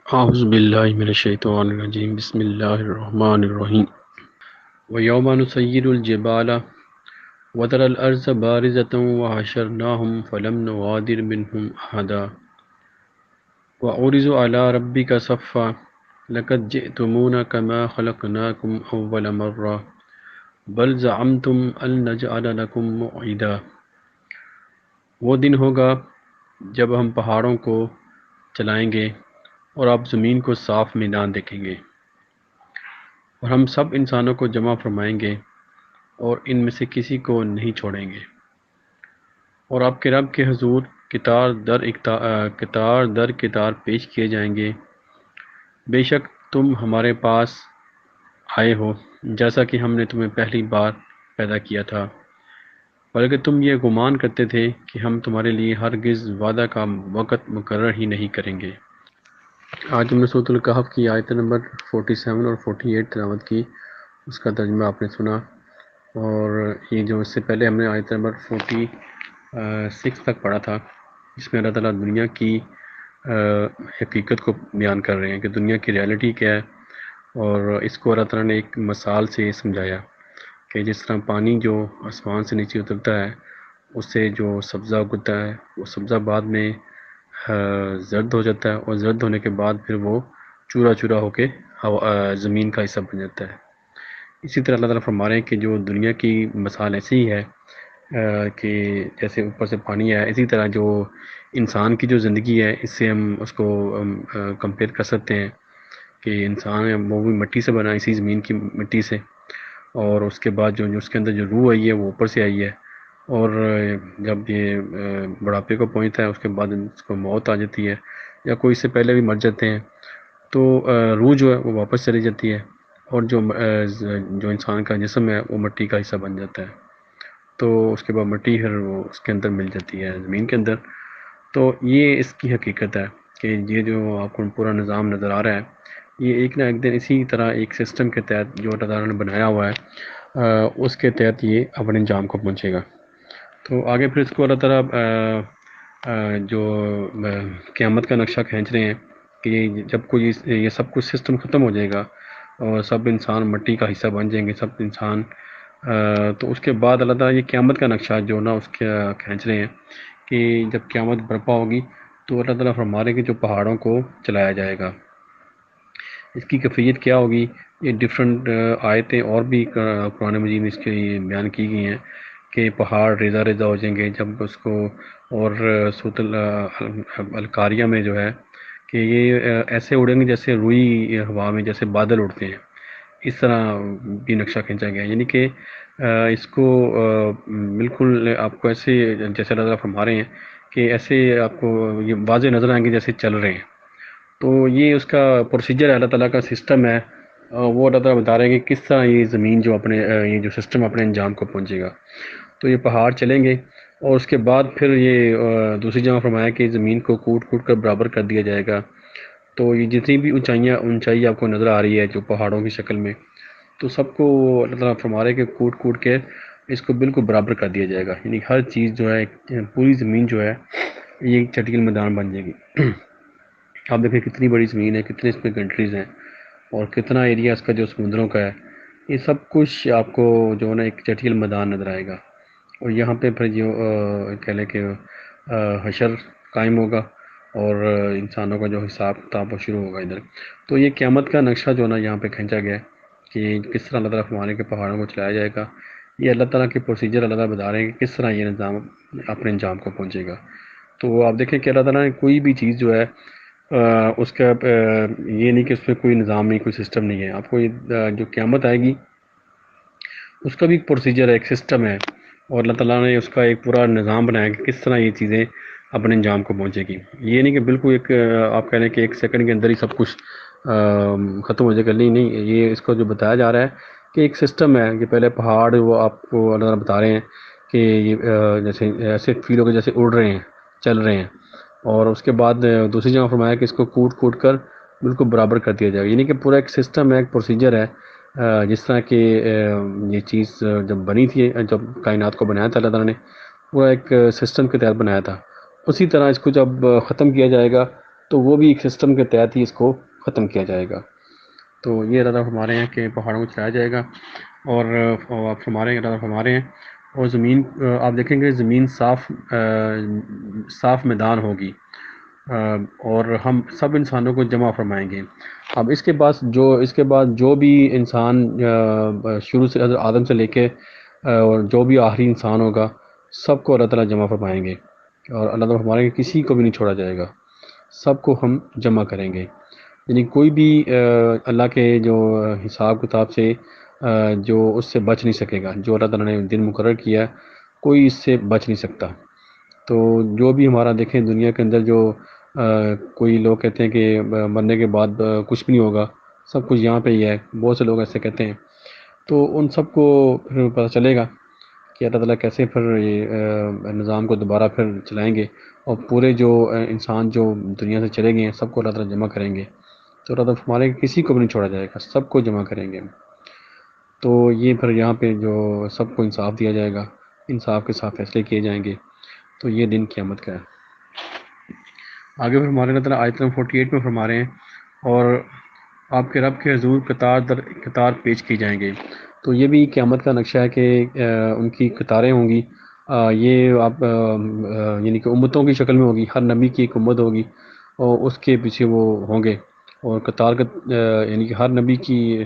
اعوذ باللہ من الشیطان الرجیم، بسم اللہ الرحمن الرحیم۔ وَيَوْمَ نُسَيِّرُ الْجِبَالَ وَتَرَى الْأَرْضَ بَارِزَةً وَحَشَرْنَاهُمْ فَلَمْ نُغَادِرْ مِنْهُمْ أَحَدًا وَعُرِضُوا عَلَى رَبِّكَ صَفًّا لَقَدْ جِئْتُمُونَا كَمَا خَلَقْنَاكُمْ أَوَّلَ مَرَّةٍ بَلْ زَعَمْتُمْ أَلَّن نَّجْعَلَ لَكُم مَّوْعِدًا۔ وہ دن ہوگا جب ہم پہاڑوں کو چلائیں گے اور آپ زمین کو صاف میدان دیکھیں گے، اور ہم سب انسانوں کو جمع فرمائیں گے اور ان میں سے کسی کو نہیں چھوڑیں گے، اور آپ کے رب کے حضور کتار در کتار پیش کیے جائیں گے۔ بے شک تم ہمارے پاس آئے ہو جیسا کہ ہم نے تمہیں پہلی بار پیدا کیا تھا، بلکہ تم یہ گمان کرتے تھے کہ ہم تمہارے لیے ہرگز وعدہ کا وقت مقرر ہی نہیں کریں گے۔ آج ہم نے سورۃ الکہف کی آیت نمبر 47 اور 48 تلاوت کی، اس کا ترجمہ آپ نے سنا، اور یہ جو اس سے پہلے ہم نے آیت نمبر 46 تک پڑھا تھا، جس میں اللہ تعالیٰ دنیا کی حقیقت کو بیان کر رہے ہیں کہ دنیا کی ریالٹی کیا ہے، اور اس کو اللہ تعالیٰ نے ایک مثال سے سمجھایا کہ جس طرح پانی جو آسمان سے نیچے اترتا ہے، اس سے جو سبزہ اگتا ہے، وہ سبزہ بعد میں زرد ہو جاتا ہے، اور زرد ہونے کے بعد پھر وہ چورا چورا ہو کے زمین کا حصہ بن جاتا ہے۔ اسی طرح اللہ تعالیٰ فرما رہے ہیں کہ جو دنیا کی مثال ایسی ہی ہے کہ جیسے اوپر سے پانی ہے، اسی طرح جو انسان کی جو زندگی ہے، اس سے ہم اس کو کمپیئر کر سکتے ہیں کہ انسان ہے وہ بھی مٹی سے بنا، اسی زمین کی مٹی سے، اور اس کے بعد جو اس کے اندر جو روح آئی ہے وہ اوپر سے آئی ہے، اور جب یہ بڑھاپے کو پہنچتا ہے، اس کے بعد اس کو موت آ جاتی ہے، یا کوئی اس سے پہلے بھی مر جاتے ہیں، تو روح جو ہے وہ واپس چلی جاتی ہے، اور جو انسان کا جسم ہے وہ مٹی کا حصہ بن جاتا ہے، تو اس کے بعد مٹی پھر وہ اس کے اندر مل جاتی ہے زمین کے اندر۔ تو یہ اس کی حقیقت ہے کہ یہ جو آپ کو پورا نظام نظر آ رہا ہے، یہ ایک نہ ایک دن اسی طرح ایک سسٹم کے تحت جو اللہ تعالیٰ نے بنایا ہوا ہے، اس کے تحت یہ اپنے انجام کو پہنچے گا۔ تو آگے پھر اس کو اللہ تعالیٰ جو قیامت کا نقشہ کھینچ رہے ہیں کہ جب کوئی یہ سب کچھ سسٹم ختم ہو جائے گا اور سب انسان مٹی کا حصہ بن جائیں گے، سب انسان، تو اس کے بعد اللہ تعالیٰ یہ قیامت کا نقشہ جو نا اس کے کھینچ رہے ہیں کہ جب قیامت برپا ہوگی تو اللہ تعالیٰ فرما رہے ہیں کہ جو پہاڑوں کو چلایا جائے گا۔ اس کی کیفیت کیا ہوگی، یہ ڈفرینٹ آیتیں اور بھی قرآن مجید میں اس کے بیان کی گئی ہیں کہ پہاڑ ریزہ ریزہ ہو جائیں گے جب اس کو، اور سورۃ القاریہ میں جو ہے کہ یہ ایسے اڑیں گے جیسے روئی ہوا میں جیسے بادل اڑتے ہیں، اس طرح بھی نقشہ کھینچا گیا، یعنی کہ اس کو بالکل آپ کو ایسے جیسے اللہ تعالیٰ فرما رہے ہیں کہ ایسے آپ کو یہ واضح نظر آئیں گے جیسے چل رہے ہیں۔ تو یہ اس کا پروسیجر ہے، اللہ تعالیٰ کا سسٹم ہے، وہ اللہ تعالیٰ بتا رہے ہیں کہ کس طرح یہ زمین جو اپنے یہ جو سسٹم اپنے انجام کو پہنچے گا۔ تو یہ پہاڑ چلیں گے، اور اس کے بعد پھر یہ دوسری جگہ فرمایا کہ زمین کو کوٹ کوٹ کر برابر کر دیا جائے گا۔ تو یہ جتنی بھی اونچائی آپ کو نظر آ رہی ہے جو پہاڑوں کی شکل میں، تو سب کو اللہ تعالیٰ فرما رہے ہیں کہ کوٹ کوٹ کے اس کو بالکل برابر کر دیا جائے گا، یعنی ہر چیز جو ہے، پوری زمین جو ہے یہ ایک چٹیل میدان بن جائے گی۔ آپ دیکھیں کتنی بڑی زمین ہے، کتنے اس میں کنٹریز ہیں، اور کتنا ایریا اس کا جو سمندروں کا ہے، یہ سب کچھ آپ کو جو ہے نا ایک چٹیل میدان نظر آئے گا، اور یہاں پہ پھر جو کہہ لیں کہ حشر قائم ہوگا، اور انسانوں کا جو حساب کتاب وہ شروع ہوگا ادھر۔ تو یہ قیامت کا نقشہ جو ہے نا یہاں پہ کھینچا گیا ہے کہ کس طرح اللہ تعالیٰ فرمانے کے پہاڑوں کو چلایا جائے گا۔ یہ اللہ تعالیٰ کے پروسیجر اللہ تعالیٰ بتا رہے ہیں کہ کس طرح یہ نظام اپنے انجام کو پہنچے گا۔ تو آپ دیکھیں کہ اللہ تعالیٰ نے کوئی بھی چیز جو ہے اس کا یہ نہیں کہ اس میں کوئی نظام نہیں، کوئی سسٹم نہیں ہے۔ آپ کو یہ جو قیامت آئے گی اس کا بھی ایک پروسیجر ہے، ایک سسٹم ہے، اور اللہ تعالیٰ نے اس کا ایک پورا نظام بنایا کہ کس طرح یہ چیزیں اپنے انجام کو پہنچے گی۔ یہ نہیں کہ بالکل ایک آپ کہہ لیں کہ ایک سیکنڈ کے اندر ہی سب کچھ ختم ہو جائے گا، نہیں، یہ اس کو جو بتایا جا رہا ہے کہ ایک سسٹم ہے کہ پہلے پہاڑ وہ آپ کو اللہ تعالیٰ بتا رہے ہیں کہ یہ جیسے ایسے فیل ہوگا جیسے اڑ رہے ہیں، چل رہے ہیں، اور اس کے بعد دوسری جگہ فرمایا کہ اس کو کوٹ کوٹ کر بالکل برابر کر دیا جائے گا، یعنی کہ پورا ایک سسٹم ہے، ایک پروسیجر ہے، جس طرح کہ یہ چیز جب بنی تھی، جب کائنات کو بنایا تھا اللہ تعالیٰ نے پورا ایک سسٹم کے تحت بنایا تھا، اسی طرح اس کو جب ختم کیا جائے گا تو وہ بھی ایک سسٹم کے تحت ہی اس کو ختم کیا جائے گا۔ تو یہ اللہ تعالیٰ فرما رہے ہیں کہ پہاڑوں کو چلایا جائے گا، اور آپ فرما رہے ہیں، اللہ تعالیٰ فرما رہے ہیں، اور زمین آپ دیکھیں گے زمین صاف میدان ہوگی، اور ہم سب انسانوں کو جمع فرمائیں گے۔ اب اس کے بعد جو بھی انسان شروع سے حضرت آدم سے لے کے اور جو بھی آخری انسان ہوگا، سب کو اللہ تعالیٰ جمع فرمائیں گے، اور اللہ تعالیٰ فرما رہے ہیں کہ کسی کو بھی نہیں چھوڑا جائے گا، سب کو ہم جمع کریں گے۔ یعنی کوئی بھی اللہ کے جو حساب کتاب سے جو اس سے بچ نہیں سکے گا، جو اللہ تعالیٰ نے دن مقرر کیا ہے، کوئی اس سے بچ نہیں سکتا۔ تو جو بھی ہمارا دیکھیں دنیا کے اندر جو کوئی لوگ کہتے ہیں کہ مرنے کے بعد کچھ بھی نہیں ہوگا، سب کچھ یہاں پہ ہی ہے، بہت سے لوگ ایسے کہتے ہیں، تو ان سب کو پھر پتہ چلے گا کہ اللہ تعالیٰ کیسے پھر یہ نظام کو دوبارہ پھر چلائیں گے، اور پورے جو انسان جو دنیا سے چلے گئے ہیں سب کو اللہ تعالیٰ جمع کریں گے۔ تو اللہ تعالیٰ ہمارے کسی کو بھی نہیں چھوڑا جائے گا، سب کو جمع کریں گے۔ تو یہ پھر یہاں پہ جو سب کو انصاف دیا جائے گا، انصاف کے ساتھ فیصلے کیے جائیں گے، تو یہ دن قیامت کا ہے۔ آگے پھر ہمارے اللہ تعالیٰ آیت نمبر 48 میں فرما رہے ہیں، اور آپ کے رب کے حضور قطار در قطار پیش کی جائیں گے۔ تو یہ بھی قیامت کا نقشہ ہے کہ ان کی قطاریں ہوں گی، یہ آپ یعنی کہ امتوں کی شکل میں ہوگی، ہر نبی کی ایک امت ہوگی اور اس کے پیچھے وہ ہوں گے، اور قطار کا یعنی کہ ہر نبی کی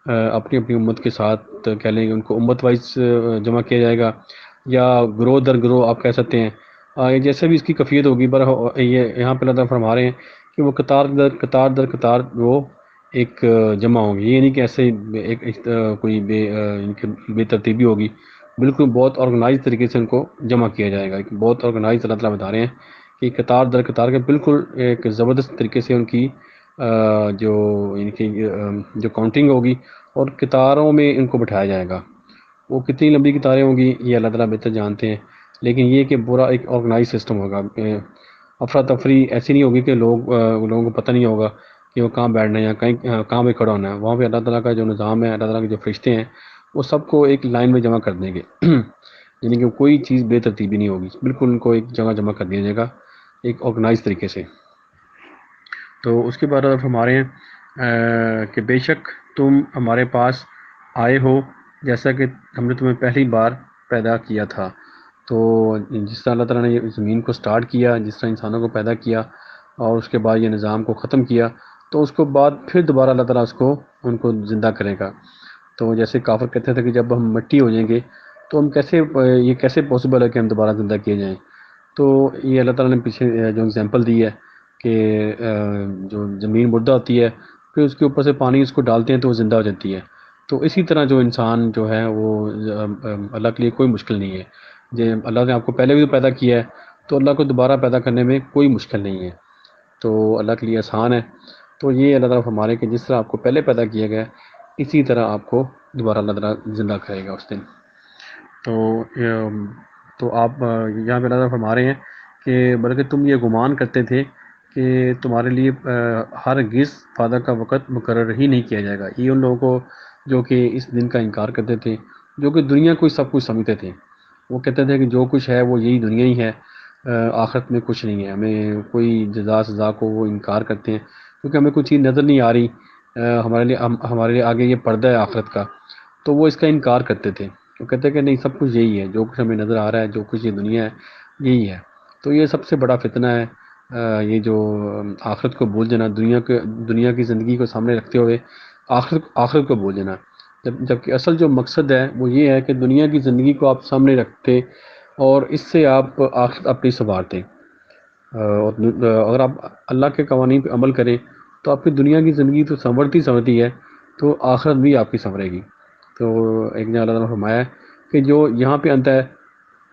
اپنی اپنی امت کے ساتھ کہہ لیں گے، ان کو امت وائز جمع کیا جائے گا، یا گروہ در گروہ آپ کہہ سکتے ہیں، جیسے بھی اس کی کیفیت ہوگی، پر یہ یہاں پہ اللہ تعالیٰ فرما رہے ہیں کہ وہ قطار در قطار وہ ایک جمع ہوگی، یہ نہیں کہ ایسے کوئی یعنی کہ بے ترتیبی ہوگی، بالکل بہت آرگنائز طریقے سے ان کو جمع کیا جائے گا، بہت آرگنائز اللہ تعالیٰ بتا رہے ہیں کہ قطار در قطار کے بالکل ایک زبردست طریقے سے ان کی جو یعنی کہ جو کاؤنٹنگ ہوگی، اور قطاروں میں ان کو بٹھایا جائے گا۔ وہ کتنی لمبی قطاریں ہوں گی یہ اللہ تعالیٰ بہتر جانتے ہیں، لیکن یہ کہ پورا ایک آرگنائز سسٹم ہوگا، افراتفری ایسی نہیں ہوگی کہ لوگوں کو پتہ نہیں ہوگا کہ وہ کہاں بیٹھنا ہے یا کہاں پہ کھڑا ہونا ہے۔ وہاں پہ اللہ تعالیٰ کا جو نظام ہے، اللہ تعالیٰ کے جو فرشتے ہیں، وہ سب کو ایک لائن میں جمع کر دیں گے یعنی کہ کوئی چیز بے ترتیبی نہیں ہوگی، بالکل ان کو ایک جگہ جمع کر دیا جائے گا ایک آرگنائز طریقے سے۔ تو اس کے بعد آپ ہمارے ہیں کہ بے شک تم ہمارے پاس آئے ہو جیسا کہ ہم نے تمہیں پہلی بار پیدا کیا تھا۔ تو جس طرح اللہ تعالیٰ نے زمین کو سٹارٹ کیا، جس طرح انسانوں کو پیدا کیا اور اس کے بعد یہ نظام کو ختم کیا، تو اس کے بعد پھر دوبارہ اللہ تعالیٰ ان کو زندہ کرے گا۔ تو جیسے کافر کہتے تھے کہ جب ہم مٹی ہو جائیں گے تو ہم یہ کیسے پاسبل ہے کہ ہم دوبارہ زندہ کیے جائیں؟ تو یہ اللہ تعالیٰ نے پیچھے جو اگزامپل دی ہے کہ جو زمین مردہ ہوتی ہے، پھر اس کے اوپر سے پانی اس کو ڈالتے ہیں تو وہ زندہ ہو جاتی ہے۔ تو اسی طرح جو انسان جو ہے وہ اللہ کے لیے کوئی مشکل نہیں ہے، اللہ نے آپ کو پہلے بھی تو پیدا کیا ہے، تو اللہ کو دوبارہ پیدا کرنے میں کوئی مشکل نہیں ہے، تو اللہ کے لیے آسان ہے۔ تو یہ اللہ تعالیٰ ہمارے کہ جس طرح آپ کو پہلے پیدا کیا گیا اسی طرح آپ کو دوبارہ اللہ تعالیٰ زندہ کرے گا اس دن۔ تو آپ یہاں پہ اللہ تعالیٰ فرما رہے ہیں کہ بلکہ تم یہ گمان کرتے تھے کہ تمہارے لیے ہرگز وعدہ کا وقت مقرر ہی نہیں کیا جائے گا۔ یہ ان لوگوں کو جو کہ اس دن کا انکار کرتے تھے، جو کہ دنیا کو سب کچھ سمجھتے تھے، وہ کہتے تھے کہ جو کچھ ہے وہ یہی دنیا ہی ہے، آخرت میں کچھ نہیں ہے، ہمیں کوئی جزا سزا کو وہ انکار کرتے ہیں کیونکہ ہمیں کوئی چیز نظر نہیں آ رہی، ہمارے لیے آگے یہ پردہ ہے آخرت کا، تو وہ اس کا انکار کرتے تھے۔ وہ کہتے ہیں کہ نہیں، سب کچھ یہی ہے، جو کچھ ہمیں نظر آ رہا ہے، جو کچھ یہ دنیا ہے یہی ہے۔ تو یہ سب سے بڑا فتنہ ہے، یہ جو آخرت کو بھول جانا، دنیا کی زندگی کو سامنے رکھتے ہوئے آخرت کو بھول جانا، جبکہ اصل جو مقصد ہے وہ یہ ہے کہ دنیا کی زندگی کو آپ سامنے رکھتے اور اس سے آپ آخرت اپنی سنوارتے، اور اگر آپ اللہ کے قوانین پہ عمل کریں تو آپ کی دنیا کی زندگی تو سنورتی ہے، تو آخرت بھی آپ کی سنورے گی۔ تو ایک نے اللہ تعالیٰ نے فرمایا کہ جو یہاں پہ اندھا ہے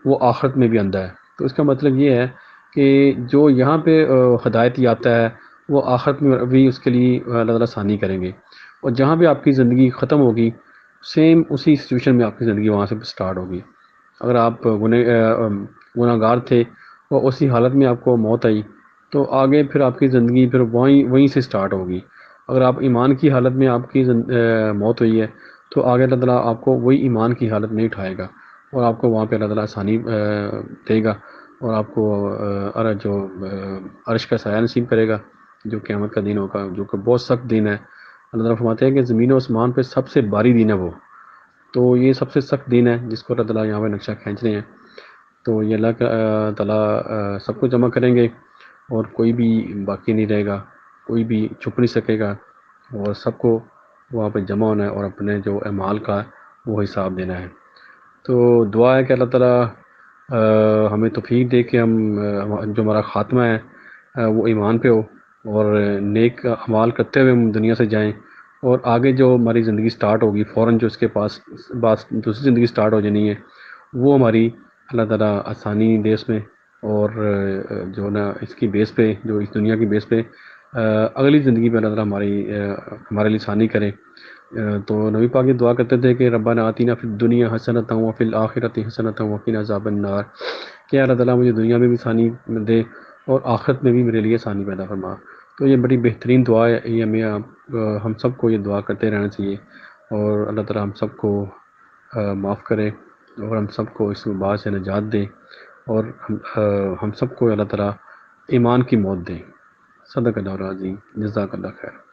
وہ آخرت میں بھی اندھا ہے۔ تو اس کا مطلب یہ ہے کہ جو یہاں پہ ہدایت یافتہ ہے وہ آخرت میں بھی اس کے لیے اللہ تعالیٰ آسانی کریں گے، اور جہاں بھی آپ کی زندگی ختم ہوگی سیم اسی سچویشن میں آپ کی زندگی وہاں سے سٹارٹ ہوگی۔ اگر آپ گناہ گار تھے اور اسی حالت میں آپ کو موت آئی تو آگے پھر آپ کی زندگی پھر وہیں سے سٹارٹ ہوگی۔ اگر آپ ایمان کی حالت میں آپ کی موت ہوئی ہے تو آگے اللہ تعالیٰ آپ کو وہی ایمان کی حالت میں اٹھائے گا اور آپ کو وہاں پہ اللہ تعالیٰ آسانی دے گا، اور آپ کو جو عرش کا سایہ نصیب کرے گا، جو قیامت کا دن ہوگا، جو کہ بہت سخت دن ہے۔ اللہ تعالیٰ فرماتے ہیں کہ زمین و آسمان پہ سب سے بھاری دن ہے وہ، تو یہ سب سے سخت دن ہے جس کو اللہ تعالیٰ یہاں پہ نقشہ کھینچ رہے ہیں۔ تو یہ اللہ تعالیٰ سب کو جمع کریں گے، اور کوئی بھی باقی نہیں رہے گا، کوئی بھی چھپ نہیں سکے گا، اور سب کو وہاں پہ جمع ہونا ہے اور اپنے جو اعمال کا وہ حساب دینا ہے۔ تو دعا ہے کہ اللہ تعالیٰ ہمیں توفیق دے کہ ہم جو ہمارا خاتمہ ہے وہ ایمان پہ ہو، اور نیک اعمال کرتے ہوئے ہم دنیا سے جائیں، اور آگے جو ہماری زندگی سٹارٹ ہوگی فوراً جو اس کے پاس بات دوسری زندگی سٹارٹ ہو جانی ہے، وہ ہماری اللہ تعالیٰ آسانی دے اس میں، اور جو نا اس کی بیس پہ، جو اس دنیا کی بیس پہ اگلی زندگی پہ اللہ تعالیٰ ہمارے لیے آسانی کرے۔ تو نبی پاک یہ دعا کرتے تھے کہ ربنا آتینا فی الدنیا حسنۃ وفی الآخرۃ حسنۃ وقنا عذاب النار، کہ اللہ تعالیٰ مجھے دنیا میں بھی آسانی دے اور آخرت میں بھی میرے لیے آسانی پیدا فرما۔ تو یہ بڑی بہترین دعا ہے، یہ ہم سب کو یہ دعا کرتے رہنا چاہیے، اور اللہ تعالیٰ ہم سب کو معاف کرے، اور ہم سب کو اس وبا سے نجات دے، اور ہم سب کو اللہ تعالیٰ ایمان کی موت دے۔ صدق اللہ العظیم، جزاک اللہ خیر۔